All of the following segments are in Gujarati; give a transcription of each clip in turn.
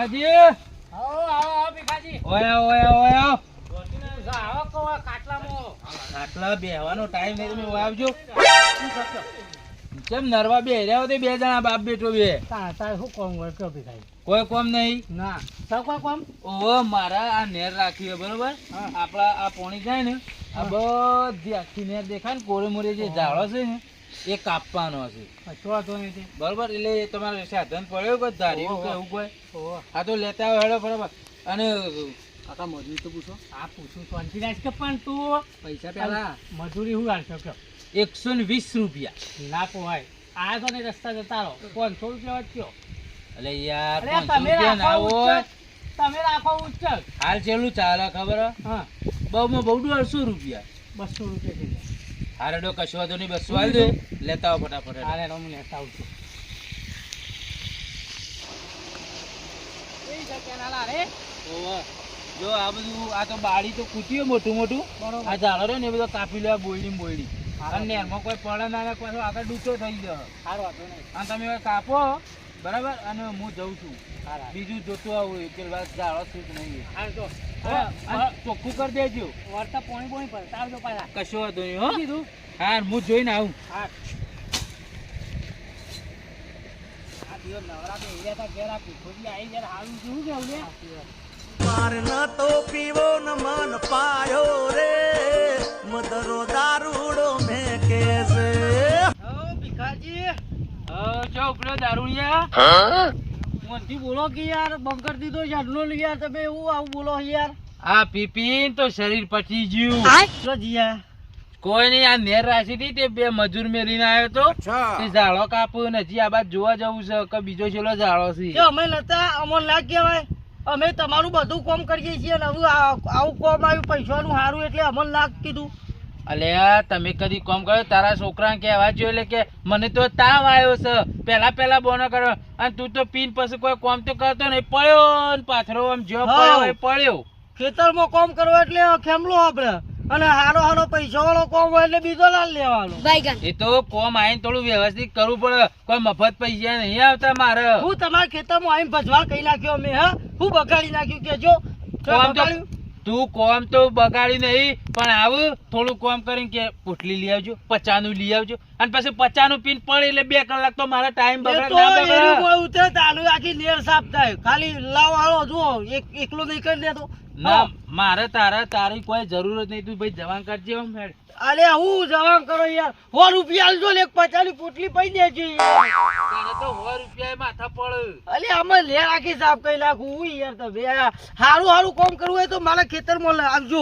ભીખાજી આવો ભીખાજી. ઓયા આવો કહો કાટલામાં. આટલા બેહવાનો ટાઈમ નહીં, તમે ઓય આવજો. કેમ નરવા બે રહ્યા તે બે જણા બાપ બેટો બે? તારે શું કોમ હોય કયો ભીખાજી? કોઈ કોમ નહીં. ના સૌ કોઈ કોમ. ઓહો, મારા આ નેર રાખી બરોબર. હા. આપડા આ પોણી જાય ને આ બધી આખી નેર દેખાય ને કોરે મોરે જે ઝાડો છે ને એ કાપવાનો છે બરોબર. એટલે તમારે સાધન પડ્યો કોઈ ધાર્યું કે એવું કોઈ? આ તો લેતા આવો હેડો બરોબર. અને કાકા મજૂરી તો પૂછો. હા પૂછું શાંતિ રાખ કે પણ તું પૈસા પેલા મજૂરી શું હાલશો કયો? 120 રૂપિયા. ના પોવાય. આ તો ને રસ્તા જતા રહો 500 રૂપિયા વધ્યો. એટલે યાર અરે 500 રૂપિયા ના હોય. તમે રાખો ઉચ્ચ. હાલ ચેલું ચાલે ખબર? હા બહુમાં બહુ 150 રૂપિયા. 200 રૂપિયા થઈ જાય. હારેડો કશો વાંધો નહીં, 200 હાલ દે. લેતા આવો ફટાફટ. હારે હું લેતા આવું છું. ઓવા. જો આ બધું આ તો બાળી તો કૂટ્યું મોટું મોટું. આ ઝાડો રહ્યો ને એ બધો કાપી લેવા બોયડી. અને નેરમાં કોઈ પડે ના પાછો આગળ ડૂચો થઈ ગયો. સારું વાંધો નહીં. અને તમે હવે કાપો બરાબર. અને હું જઉં છું બીજું જોતું આવું કે ઝાડો સૂટ નહીં. હા તો ચોખ્ખું કરી દેજો. વળતા પોણી પર તારજો પાછા. કશો વાંધો નહીં હો. કીધું. હા હું જોઈને આવું. હા આ દિવસ નવરાત્રે હીરા તા ઘેર આ પીઠોજી આવી જ્યારે હારું શું કેવું લે? મારના તો પીવો ન મન પાયો રે મદરો દારૂડો મે કેસે ભીખાજી જો ઉપડ્યો દારૂડિયા. મોંથી બોલો કે યાર બંકર દીધો જાડલો યાર તમે એવું આવું બોલો યાર. આ પીપીન તો શરીર પચી ગયું. જો જીયા કોઈ નહીં. આ નેર રાશી હતી તે બે મજૂર મેરીને આવ્યો તો તે ઝાડો કાપું ને હજી આ બાદ જોવા જવું છે કે બીજો છેલ્લો ઝાડો છે. જો અમે નતા અમોન લાગ કહેવાય. અમે તમારું બધું કામ કરીએ છીએ ને હવે આવું કામ આવ્યું પૈસાનું સારું એટલે અમોન લાગ કીધું. અલ્યા તમે કદી કોમ કર્યો? તારા છોકરાને કહેવા જોઈએ એટલે કે મને તો તાવ આવ્યો છે પેલા બોનો કર્યો. અને તું તો પીન પછી કોઈ કોમ તો કરતો નહીં. પડ્યો ને પાથરો આમ જો પડ્યો. ખેતરમાં કામ કરવો એટલે ખેમલો આપડે અને હારો પૈસા વાળો કામ હોય એટલે બીજો લાલ લેવાનો. એ તો કોમ આવીને થોડું વ્યવસ્થિત કરવું પડે. કોઈ મફત પૈસા નહીં આવતા મારે. હું તમારા ખેતરમાં આવીને ભજવાળ કહી નાખ્યો મેં. હા હું બગાડી નાખ્યું કેજો. કોમ તો તું કોમ તો બગાડી નહીં પણ આવું થોડું કોમ કરીને કે પોટલી લઈ આવજો, 50 નું લઈ આવજો. અને પછી 50 નું પીન પડે એટલે 2 કલાક તો મારા ટાઈમ બગડે. તાલુ આખી નેર સાફ થાય. ખાલી લાવ હાલો જુઓ એકલો નહીં કરી દેતો. ના મારે તારી કોઈ જરૂર જ નહીં. તું ભાઈ જવાન કરજે. અરે હું જવાન કરો યાર. 100 રૂપિયા આલજો ને 50 ની પોટલી પડી દેજો. તારે તો 100 રૂપિયા માથા પડે. અલે આમાં લેર આખી સાફ કરી નાખું હું યાર. તમે હારું કામ કરવું હોય તો મારા ખેતરમાં આવજો.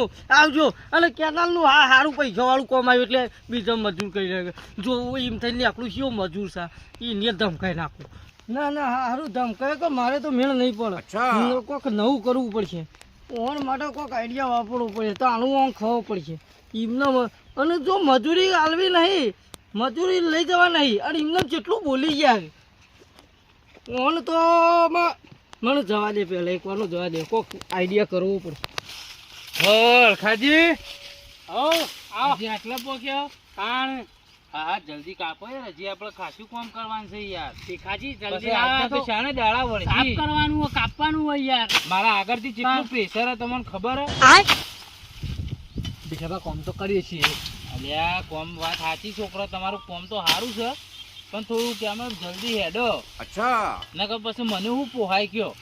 અને કેનાલ નું હારું પૈસા વાળું કામ આવ્યું એટલે બીજા મજૂર કરી નાખે. જો એમ થઈને આટલું શું મજૂર છે એ ધમકાઈ નાખું. ના હારું ધમકાય કે મારે તો મેળ નહીં પડે. કોઈક નવું કરવું પડશે. ઓન માટે કોઈક આઈડિયા વાપરવું પડે. તો આનું આમ ખાવું પડશે એમને. અને જો મજૂરી આલવી નહીં, મજૂરી લઈ જવા નહીં અને એમને જેટલું બોલી ગયા ઓન તો મને જવા દે. પહેલાં એકવાર જવા દે. કોઈક આઈડિયા કરવો પડશે. ખાજી આટલા પોક્યો કાણ. હા જલ્દી કાપો યાર. હજી આપણે ખાસું કામ કરવાનું છે યાર. ભીખાજી જલ્દી આ તો શાણે દાડા વળે સાફ કરવાનું હોય કાપવાનું હોય યાર. મારા આગળથી કેટલું પ્રેશર તમને ખબર હે? બીજા કામ તો કરીએ છીએ. અલ્યા કોમ વાત સાચી છોકરો. તમારું કોમ તો સારું છે પણ થોડું કેમ જલ્દી હેડો. નકર પછી મને હું પોહાય કયો.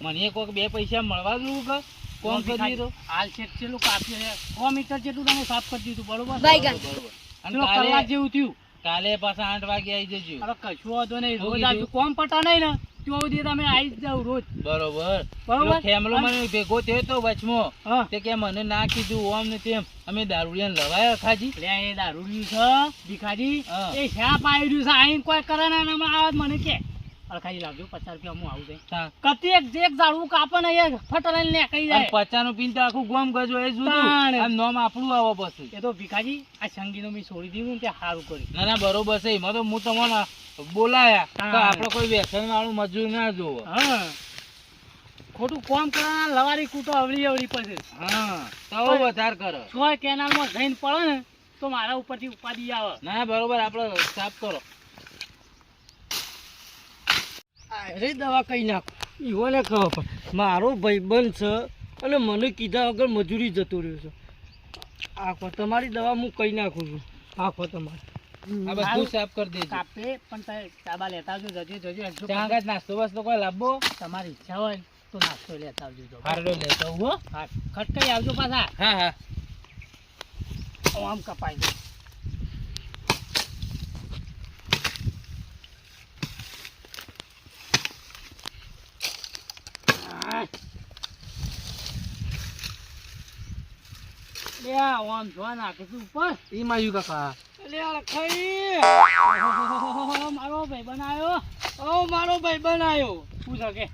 મને કોઈક 2 પૈસા મળવા દઉં કે કોમ કરી દો. હાલ છેલ્લું કાપ્યું 100 મીટર જેટલું તમે સાફ કરી દીધું બરોબર. અને કલાક જેવું થયું. કાલે પાછા 8 વાગે આવી જજો. હવે કશું વાંધો નહીં. રોજ આવજો. કોમ પટા નહીં ને ત્યાં સુધી તમે આવી જ જાવ રોજ. બરોબર. ખેમલો મને ભેગો થયો તો વચમાં તે કે મને ના કીધું ઓમ ને તેમ. અમે દારૂડિયાને લવાયા ખાજી. લે એ દારૂડિયું છે ભીખાજી. એ શા પાઈ રહ્યું છે આઈને કોઈ કરે ને એનામાં આવે મને કે અડખાજી લાવજો 50 રૂપિયા હું આવું જાય. કતી એક ઝાડવું કાપે ને એ ફટરાઈને નીકળી જાય. 50 નું પીન તો આખું ગોમ ગજો એ જુદું. નોમ આપણું આવો પછી. એ તો ભીખાજી આ સંગીનો મેં છોડી દીધું તે સારું કર્યું. ના બરોબર છે. એમાં તો હું તમને બોલાયા તો આપણે કોઈ વ્યસન વાળું મજૂર ના જોવો. હા ખોટું કોમ કરવાના લવારી કૂટો અવળી પછી. હા તો વધારે કરો. કોઈ કેનાલમાં જઈને પડે ને તો મારા ઉપરથી ઉપાડી આવે. ના બરોબર. આપણે સાફ કરો. દવા કઈ નાખો. ઈવોને ખબર પણ મારો ભાઈબંધ છે અને મને કીધા વગર મજૂરી જતો રહ્યો છે. આખો તમારી દવા હું કહી નાખું છું. આખો તમારી આ બધું સાફ કરી દેજો. કાપે પણ તારે ચાબા લેતા આવજો. જજો જજો ત્યાં આગળ નાસ્તો બસ્તો કોઈ લાવવો? તમારી ઈચ્છા હોય તો નાસ્તો લેતા આવજો. હારડો લેતો આવું હો. હા ખટકાઈ આવજો પાછા. હા હા આમ કપાઈ જાય. આમ જોવા નાખીશું ઉપર. ઈ માયું કાકા. અલે આ ખાઈ મારો ભાઈ બનાવ્યો. ઓ મારો ભાઈબંધ આવ્યો. શું છે કે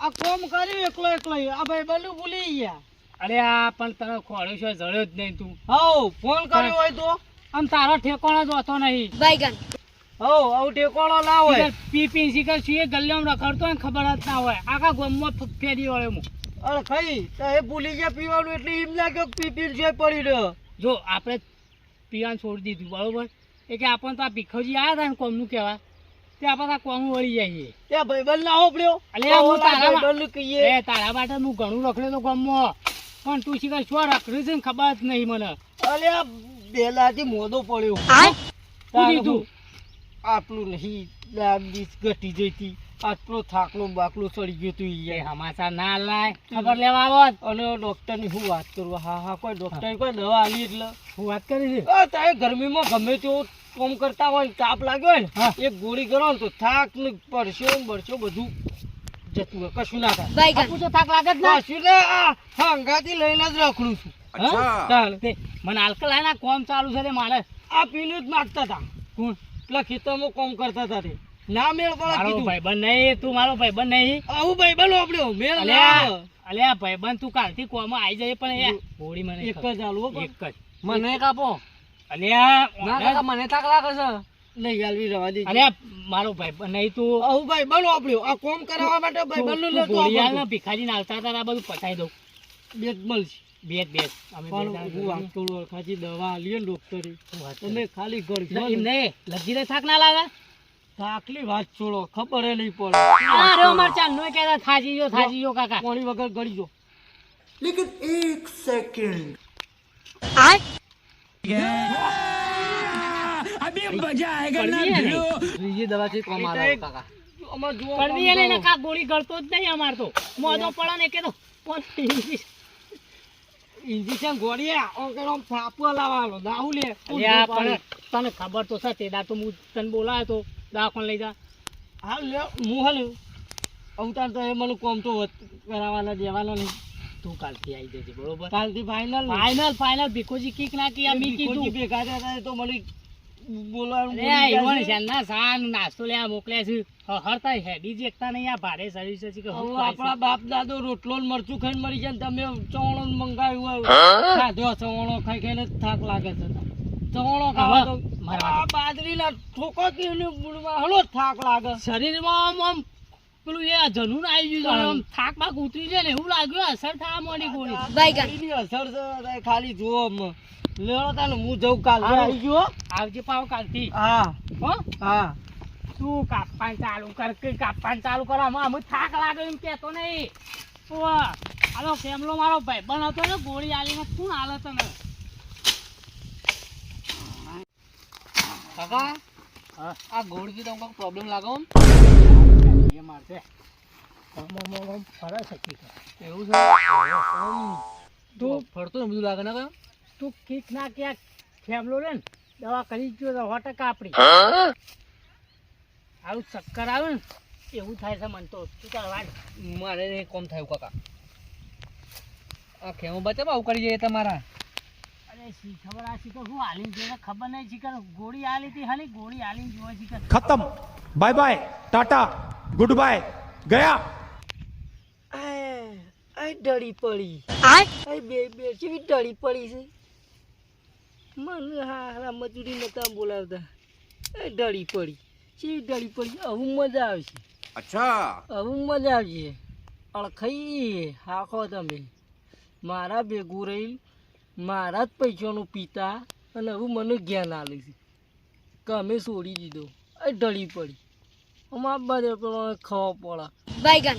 આ કોમ કર્યું એકલો એકલો આ ભાઈબંધ ભૂલી ગયા. અરે આ પણ તને ખોડ્યો છે જડ્યો જ નહીં તું. હઉ ફોન કર્યો હોય તો આમ તારો ઠેકોણો જ હોતો નહીં. હઉ આવું ઠેકોણો ના હોય. પી પી શીખર છું એ ગલ્લામાં રખડતો હોય ને ખબર જ ના હોય. આખા ગામમાં ફેરી વળે હું. અરે ખાઈ તો એ ભૂલી ગયા પીવાનું એટલે એમ લાગ્યો કે પી છે પડી રહ્યો. જો આપણે પીવાનું છોડી દીધું બરોબર એ કે આપણને તો આ ભીખોજી આવ્યા હતા ને કોમનું કહેવા તે આપણે આ કોમ વળી જઈએ. ત્યાં ભાઈબંધ ના હોપડ્યો. અલે હું તારા ભાઈબંધ કહીએ એ તારા માટે હું ઘણું રખડ્યો તો ગામમાં પણ તું શીખર શું રખડ્યું છે ને ખબર જ નહીં મને. અલે આ બેલાથી મોદો પડ્યો. શું કીધું? આટલું નહીં ડાયાબિટીસ ઘટી જઈતી. આટલો થાકલો બાકલો ચડી ગયો તું એ હમાસા ના લાય ખબર લેવા આવત. અને ડોક્ટર ની શું વાત કરું. હા કોઈ ડોક્ટર કોઈ દવા આલી એટલે હું વાત કરી છે. તારે ગરમીમાં ગમે તેવો કામ કરતા હોય ને તાપ લાગ્યો હોય ને એક ગોળી કરો ને તો થાક ને પરસ્યો બધું જતું હોય. કશું ના થાય. આપું તો થાક લાગે જ ના. કશું ના. હા અંગાથી લઈને જ રખડું છું. ચાલ તે મને આલકલાઈ ના કોમ ચાલુ છે રે મારે. આ પીલું જ માગતા હતા. કોણ? પેલા ખેતરમાં કામ કરતા હતા તે ના મેળ પડે મારો કીધું. ભાઈબંધ નહીં તું મારો ભાઈબંધ નહીં. આવું ભાઈબંધ આપડ્યો મેળ ના અલ્યા આવે. અલ્યા ભાઈબંધ તું કાલથી કોમમાં આવી જાય પણ એ હોળી મને એક જ આલવો એક જ. મને કાપો. અલ્યા મને થાક લાગે છે. નહીં હાલવી રવા દે. અલ્યા મારો ભાઈબંધ નહીં તું. આવું ભાઈબંધ આપડ્યો. આ કામ કરાવવા માટે ભાઈબંધ નું લેતો ગોળિયાના ભિખારી નાલતા હતા આ બધું પતાઈ દઉં. બે જ મળશે. બેસ બેસ અમે પણ હું વાત કરું ખાસી દવા આલીએ ને ડોક્ટરે તમે ખાલી ગળજો એમ નહીં લગીને થાક ના લાગે. આટલી વાત છોડો ખબર નહીં પડે. અરે અમાર ચાલ નો કહેતા થાજી જો કાકા. પાણી વગર ગળીજો. ત્રીજી દવાથી કોમ આવે કાકા. અમાર જુઓ કડવી એને ને કા ગોળી ગળતો જ નહીં અમાર તો. મોઢો પડે ને કે તો ઇન્જેક્શન ગોળીએ ઓકેનો ફાપો લાવવાનો દાઉ લે. અલ્યા પણ તને ખબર તો છે તે દા તો હું તને બોલાયો તો દવાખાને લઈ જા. હાલ લે હું હાલ અવતાર તો એ મને કોમ તો કરાવવાના દેવાના નહીં. તું કાલથી આવી જજે બરોબર. કાલથી ફાઇનલ ફાઇનલ ભીખોજી કીક નાખી આ મી કીધું. ભેગા થયા તો મને બોલાવાનું અરે ઈવન છે ના સાન નાસ્તો લેવા મોકલ્યા છે. હરતા હેડી જ એકતા નહીં આ ભારે સર્વિસ છે કે હું આપણા બાપ દાદો રોટલો ને મરચું ખાઈને મરી જાય ને તમે ચવણો મંગાવ્યું ખાધો ચવણો ખાઈ ખાઈને થાક લાગે છે. ચવણો ખાવા તો આ બાજરીના ઠોકો કે હલો થાક લાગે. શરીરમાં આમ પેલું એ જનૂન આવી ગયું છે. આમ થાક બાક ઉતરી જાય ને એવું લાગ્યું અસર થવા માંડી ગોળી. ગોળીની અસર છે ખાલી જુઓ લેવડો તાને હું જઉં કાલ આવી ગયો. આવજે પાવ કાલથી. હા હો હા તું કાપવાનું ચાલુ કર કે કાપવાનું ચાલુ કરો. અમે થાક લાગે એમ કેતો નહીં. હાલો ફેમલો મારો ભાઈ બન હતો ને ગોળી આલીને કોણ હાલે તને? કાકા હા આ ગોળથી તમને કોઈ પ્રોબ્લેમ લાગો? એ મારશે ફરે શકી એવું છે? તું ફરતો ને બધું લાગે ને કાકા? તું કીક ના ક્યાંક ફેમલો રે ને દવા કરી જ જો 100% આપણી. આવું ચક્કર આવે ને એવું થાય છે મને તો. તું ચાલ વાટ. મારે નહીં કોમ થયું કાકા. આ ખેમો બચાવ આવું કરી જાય તમારા. અરે શી ખબર આ શીખર હું હાલીને જોઈને ખબર નહીં શીખર ગોળી આલી હતી હાલી ગોળી આલીને જોવા શીખર. खत्म bye bye tata goodbye गया આ ડળી પડી. આ બે કેવી ડળી પડી છે. મને હારા મજૂરી નતા બોલાવતા. એ ડળી પડી કેવી ડળી પડી. હવે મજા આવશે. અચ્છા હવે મજા આવશે. અળખાઈ હાખો તમે મારા ભેગું રહી મારા જ પૈસાનું પીતા અને હવે મને જ્ઞાન આલે છે કે અમે છોડી દીધો. એ ડળી પડી અમારા બધે ખવા પડે.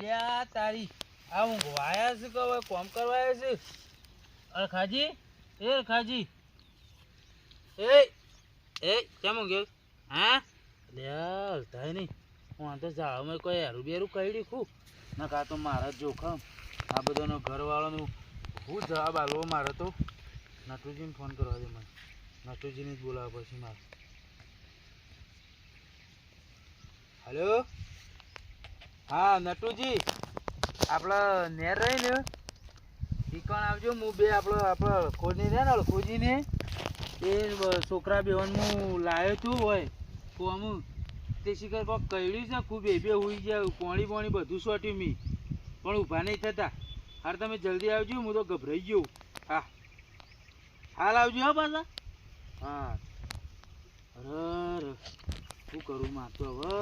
અલ્યા તારી આ ઊંઘવા આયા છે કે હવે કોમ કરવા આયા છે? અરખાજી, એ અરખાજી, એ કેમ ઊંઘ્યો? હા અલ્યા હલતા નહીં. હું આ તો ઝાડમાં કોઈ હેરું બેરું કઈ ખું ના કા તો મારા જોખમ આ બધાનો ઘરવાળાનું હું જવાબ આલવો મારે તો. નટુજીને ફોન કરવા દે મને, નટુજીને જ બોલાવવા પછી મારે. હલો, હા નટુજી, આપણા નેર રહી ને ઠીકાણ આવજો. હું બે આપણે ખોજી ને ખોજીને એ છોકરા બેવાનું લાવ્યો તું હોય તો અમુક તે શિખર કોક કઈડ્યું છે ખૂબ બે હોઈ જાય પાણી પાણી બધું સોટ્યું મી પણ ઊભા નહીં થતા. હાર તમે જલ્દી આવજો, હું તો ગભરાઈ ગયો. હા હાલ આવજો હા પાછા. હા અરે શું કરું માં તો હવે.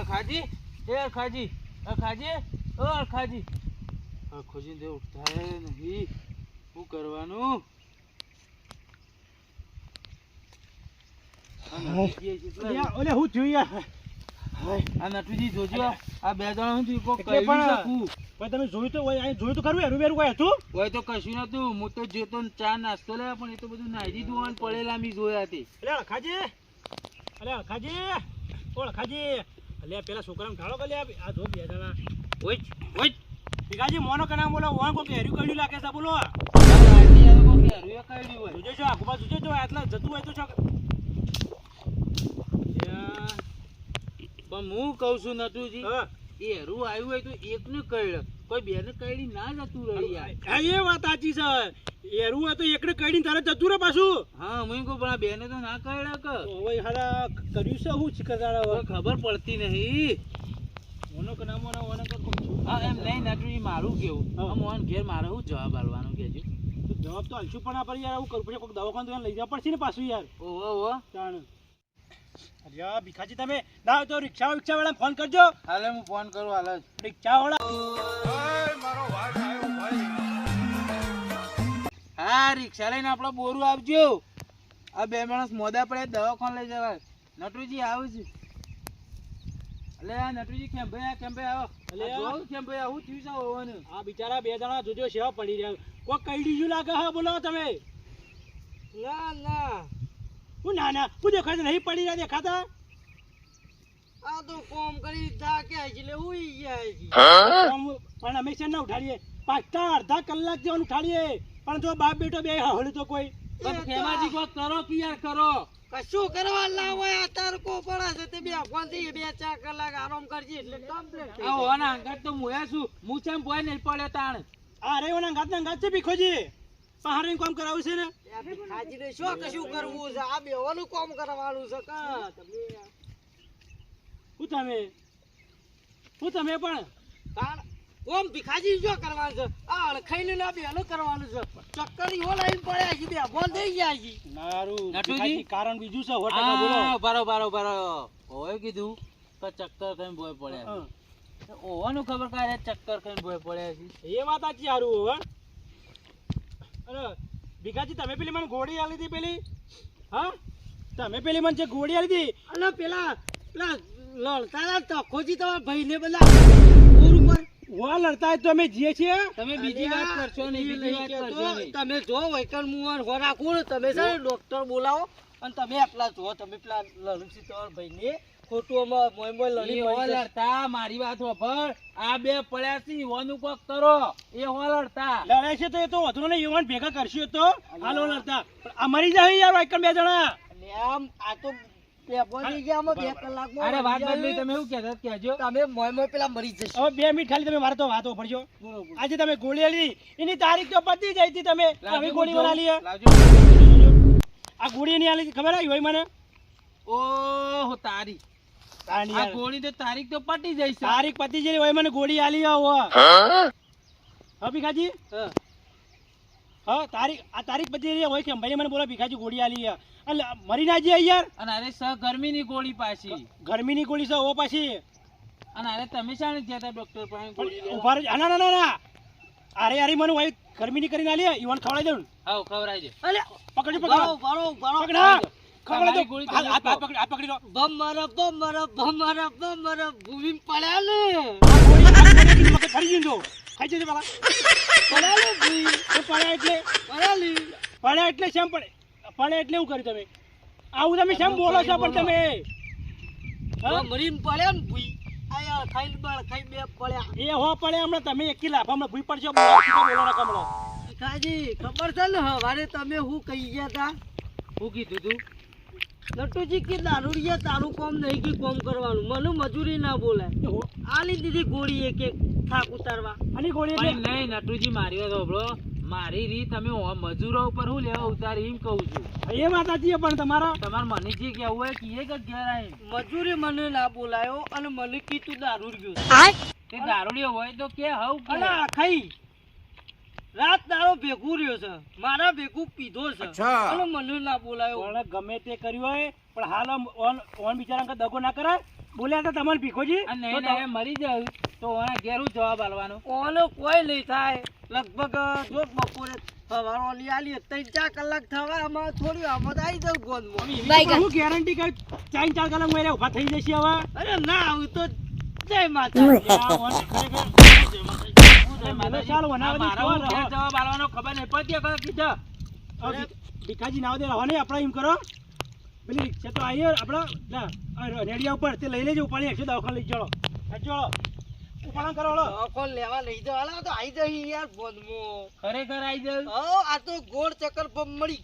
ખાજી એ ખાજી ખાજી ઓ ખાજી ખોજીને તે ઉઠતા નહીં. શું કરવાનું? ઓલે હું થયું યાર? આ નટુજી જોજો આ બે જણા હું થયું કોક એટલે કહી પણ- શકું ભાઈ તમે જોયું તો હોય, અહીં જોયું તો ખરું હેરું બેરું કોઈ હતું? હોય તો કશું નતું. હું તો જોતો ને ચા નાસ્તો લે પણ એ તો બધું નાઈ દીધું અને પડેલા મી જોયા હતી. અલે અળખાજી, અલે અળખાજી, ઓ અળખાજી, અલે પેલા છોકરાને ઢાળો કે લે આ જો બે જણા. ઓય ઓય ભીખાજી મોનો કના બોલો વણ કોક હેરું કર્યું લાગે છે બોલો. રાતી આ લોકો ઘેરું કાઢ્યું હોય. જોજો છો આખું જોજો જો આટલા જતું હોય તો છો. પણ હું કહું છું નટુજી હા એ હેરું આવ્યું હોય તો એકને કઈડ કોઈ બેને કઈડી ના જતું રહી યાર. હા, એ વાત સાચી છે. હેરું હોય તો એકને કઈડીને તારે જતું રહે પાછું. હા હું કહું પણ આ બેને તો ના કઈડા કે ઓય હારા કર્યું છે હું ચિકરદારા કોઈ ખબર પડતી નહીં. મોનો કના મોનો વણ કોક હા એમ નહીં નટુજી મારું કેવું હા. મોહન ઘેર મારે શું જવાબ આલવાનું કેજો. જવાબ તો હાલશું પણ આપણે યાર આવું કરવું પડશે. કોઈક દવાખાને લઈ જવા પડશે ને પાછું યાર. ઓહો તાણ અરે યાર ભીખાજી તમે ના હોય તો રિક્ષા વાળાને ફોન કરજો. હાલે હું ફોન કરું હાલ જ. રિક્ષા વાળા હા રિક્ષા લઈને આપણે બોરું આપજો. આ બે માણસ મોદા પડે દવાખાને લઈ જવાય. નટુજી આવું છે. અલે આ નટુજી કેમ ભાઈ આવો. અલે અલે જો કેમ ભાઈ આવું થયું છે હોવાનું. આ બિચારા બે જણા જોજો સેવા પડી રહ્યા. કોઈ કઈડી ગયું લાગે હા બોલો તમે. ના ના હું ના ના હું દેખાય નહીં પડી રહ્યા દેખાતા. આ તો કોમ કરી થાકે એટલે ઉઈ ગયા છે. પણ અમે છે ને ઉઠાડીએ પાછા અડધા કલાક જેવાનું ઉઠાડીએ પણ જો બાપ બેટો બે હળ તો કોઈ. પણ ખેમાજી કોઈ કરો કે યાર કરો. કશું કરવા લાવો આ તડકો પડે છે તે બે ફોનથી 2-4 કલાક આરામ કરજે એટલે કમ્પ્લીટ થઈ આ હોના અંગત તો મોયા છું. હું ચેમ ભોય નહીં પડે તાણ. આ રે ઓના ગાત છે ભીખોજી પહાડીને કામ કરાવું છે ને. જાય. હાજીને શું કશું કરવું છે આ બેવાનું કામ કરવાનું છે કા તમે હું તમે પણ તાણ ઓમ ભીખાજી શું કરવાનું છે આ અળખાઈને ના બેનું કરવાનું છે ચક્કરી હો લાઈન પડ્યા છે બે ફોન થઈ ગયા છે. નારું નટુજી? ભીખાજી કારણ બીજું છે હોટલ બોલો. હા બારો ઓય કીધું કે ચક્કર ખાઈને ભોય પડ્યા છે. ઓવાનું ખબર કાઢે ચક્કર ખાઈને ભોય પડ્યા છે. એ વાત સાચી હારું હવે. અરે ભીખાજી તમે પેલી મને ગોળી આલી હતી પેલી હા તમે પેલી મને જે ગોળી આલી હતી અને પેલા લડતા તકોજી તમારા ભાઈને બધા પૂર ઉપર વા લડતા હોય તો અમે જઈએ છીએ. તમે બીજી વાત કરશો નહીં, બીજી વાત કરશો નહીં. તમે જો વૈકલ મુવર હો રાખું તમે છે ને ડોક્ટર બોલાવો અને તમે આટલા જો તમે પેલા લડુસી તમારા ભાઈને ખોટું મોય લડી ઈ હો લડતા મારી વાત હોભળ. આ બે પડ્યા છે ઈવાનું કોક કરો. એ હો લડતા. લડાય છે તો એ તો વધુ ને યુવાન ભેગા કરશું તો હાલો લડતા પણ આ મરી જાય યાર વાયકન બે જણા. એટલે આમ આ તો પેપો થઈ ગયા આમાં 2 કલાકમાં અરે વાત મરી બદલી જાય. તમે શું કહેતા કહેજો. તમે મોય પેલા મરી જશે હવે 2 મિનિટ ખાલી તમે મારે તો વાતો પડજો. આજે તમે ગોળી આલી એની તારીખ તો પતી જાય હતી તમે આવી ગોળી બનાવી લી. લાવજો. આ ગોળી ની આલી ખબર આવી હોય મને. ઓહો તારી આ તારીખ ગોળી તો તારીખ તો પટી જાય છે. પતી જાય હોય મને ગોળી આલી હા ભીખાજી હા. હા તારીખ પતી જાય હોય કે ભાઈ મને બોલો ભીખાજી ગોળી આલી એટલે મરી ના જાય યાર. અને અરે સ ગરમીની ગોળી પાછી. ગરમીની ગોળી છે ઓ પાછી અને અરે તમે શાણે ગયા તા ડોક્ટર પાસે ગોળી લેવા? ઉભા રહેજો. ના ના ના ના અરે મને હોય ગરમીની કરીને આલી ઈવન ખવડાવી દઉં હાવ ખવરાઈ દે. અલે પકડજો ભરો પકડો ભરો ભરો પકડ હા ખવડાવ તમારી દો ગોળી હાથ તમે હાથ આપો. પકડી હાથ પકડી દો બમર ભૂમિ પડ્યા ને આ ગોળી મગજ ફરી ગયું તો ખાઈ જજો પેલા પડ્યા ને ભૂઈ તો પડ્યા એટલે પડ્યાલી પડ્યા એટલે શેમ પડે એટલે એવું કર્યું તમે આવું તમે શેમ બોલો છો પણ તમે હા? મરીન પડ્યા ને ભૂઈ આ યાર ખાઈ બાળ ખાઈ બે પડ્યા એ હો પડે હમણાં તમે એકી લાભ હમણાં ભૂઈ પડશો બોલો ના કમળો કાજી ખબર છે ને હવારે તમે હું કહી ગયા તા શું કીધું તું? નટુજી કે દારૂડિયા તારું કોમ નહીં કે કોમ કરવાનું મને મજૂરી ના બોલાય આલી દીધી ગોળી એક એક થાક ઉતારવા અને ગોળી પણ એટલે નહીં નટુજી, મારી વાત સાંભળો. મારી રીત તમે મજૂરો ઉપર શું લેવા ઉતારી એમ કહું છું. એ વાત સાચી છે પણ તમારા તમારે મને જે કેવું હોય કીએ કે ઘેર આવીને. મજૂરી મને ના બોલાયો અને મને કીધું દારૂડિયો તે દારૂડિયો હોય તો કે હવ કે. અને ખાઈ રાત દારો ભેગું રહ્યો છે મારા ભેગું પીધો છે અને મને ના બોલાયો કોણે ગમે તે કર્યું હોય પણ હાલ ઓન બિચારા દગો ના કરાય બોલ્યા હતા તમારે ભીખોજી અને તો નહીં મરી જાય તો ઓના ઘેર હું જવાબ આલવાનો? ઓનો કોઈ નહીં થાય લગભગ જો બપોરે સવારોની આલી 3-4 કલાક થવા આમાં થોડી આમાં આવી જાવ ગોંદમાં પણ હું ગેરંટી કરું 4 કલાક માં ઉભા થઈ જશે હવે અરે ના આવું તો જય માતા આ ઓન ખરેખર ચાલો વનાવતી મારા હું કોણ ઘેર રહો? જવાબ આલવાનો ખબર નહીં પડતી કે કીધું. હવે ભીખાજી નાવ દે રહો નહીં આપણે એમ કરો પેલી રિક્ષા તો આવી રેડિયા ઉપર તે લઈ લેજો ઉપાડી એકસો દવાખાને લઈ ચલો ચલો ઉપાડા કરો હળો. કોણ લેવા લઈ જાવ હાલા તો આવી જઈ યાર ગોંદમાં ખરેખર આઈ જાય. આ તો ગોળ ચક્કર પમ મળી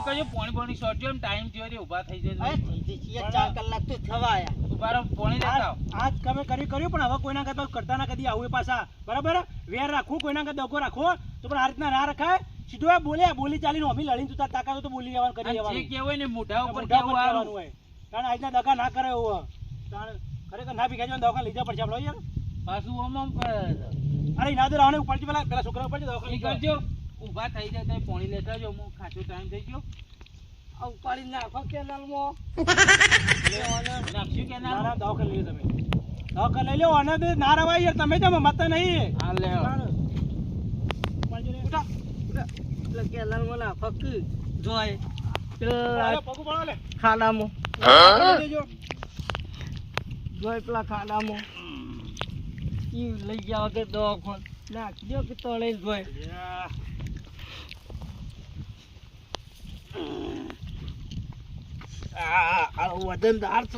પાણી પાણી શોર્ટ જેમ ટાઈમ થયો છે ઊભા થઈ જાય. અરે થઈ જશે યાર 4 કલાક તો થવા આયા ઊભા રહો, પાણી લેતા આવો. આજ તમે કર્યું પણ હવે કોઈના કરતા કરતા ના કદી આવું એ પાછા બરાબર વેર રાખવું કોઈના કરતા દગો રાખવો તો પણ આ રીતના ના રખાય સીધું આ બોલી ચાલીને અમે લડીને તું તાકાત તો બોલી જવાનું કરી અને જે જવાનું કહેવું હોય ને મોઢા ઉપર મોઢા પર કેવું કહેવાનું આવું. હોય કારણ આજના દગા ના કરે એવું કારણ ખરેખર ના ભીખાઈ જવાનું દવાખાને લઈ જવા પડશે આપણે યાર પાછું આમ કરે છે. અરે ના દે રાવણે ઉપાડજો પેલા છોકરા ઉપાડજો દવાખાને ઈ લઈ કરજો, ઊભા થઈ જાય તો પાણી લેતા જો. હું ખાસો ટાઈમ થઈ ગયો. આ ઉપાડી નાખો કેનાલમાં નાખશું કે ના? ના દવાખાને લઈ તમે દવાખાને લઈ લો અને ના રવાય યાર તમે જેમ મત નહીં હા લે આવો. ઉપાડજો રે. ઉઠા એટલે કેનાલમાં નાખો કે જોય હાલો, પગું પાડો લે. ખાડામાં લઈ લેજો. જોય પેલા ખાડામાં ઈ લઈ ગયા વગર દવાખાન નાખી દો કે તળે જોય આ વજનદાર છે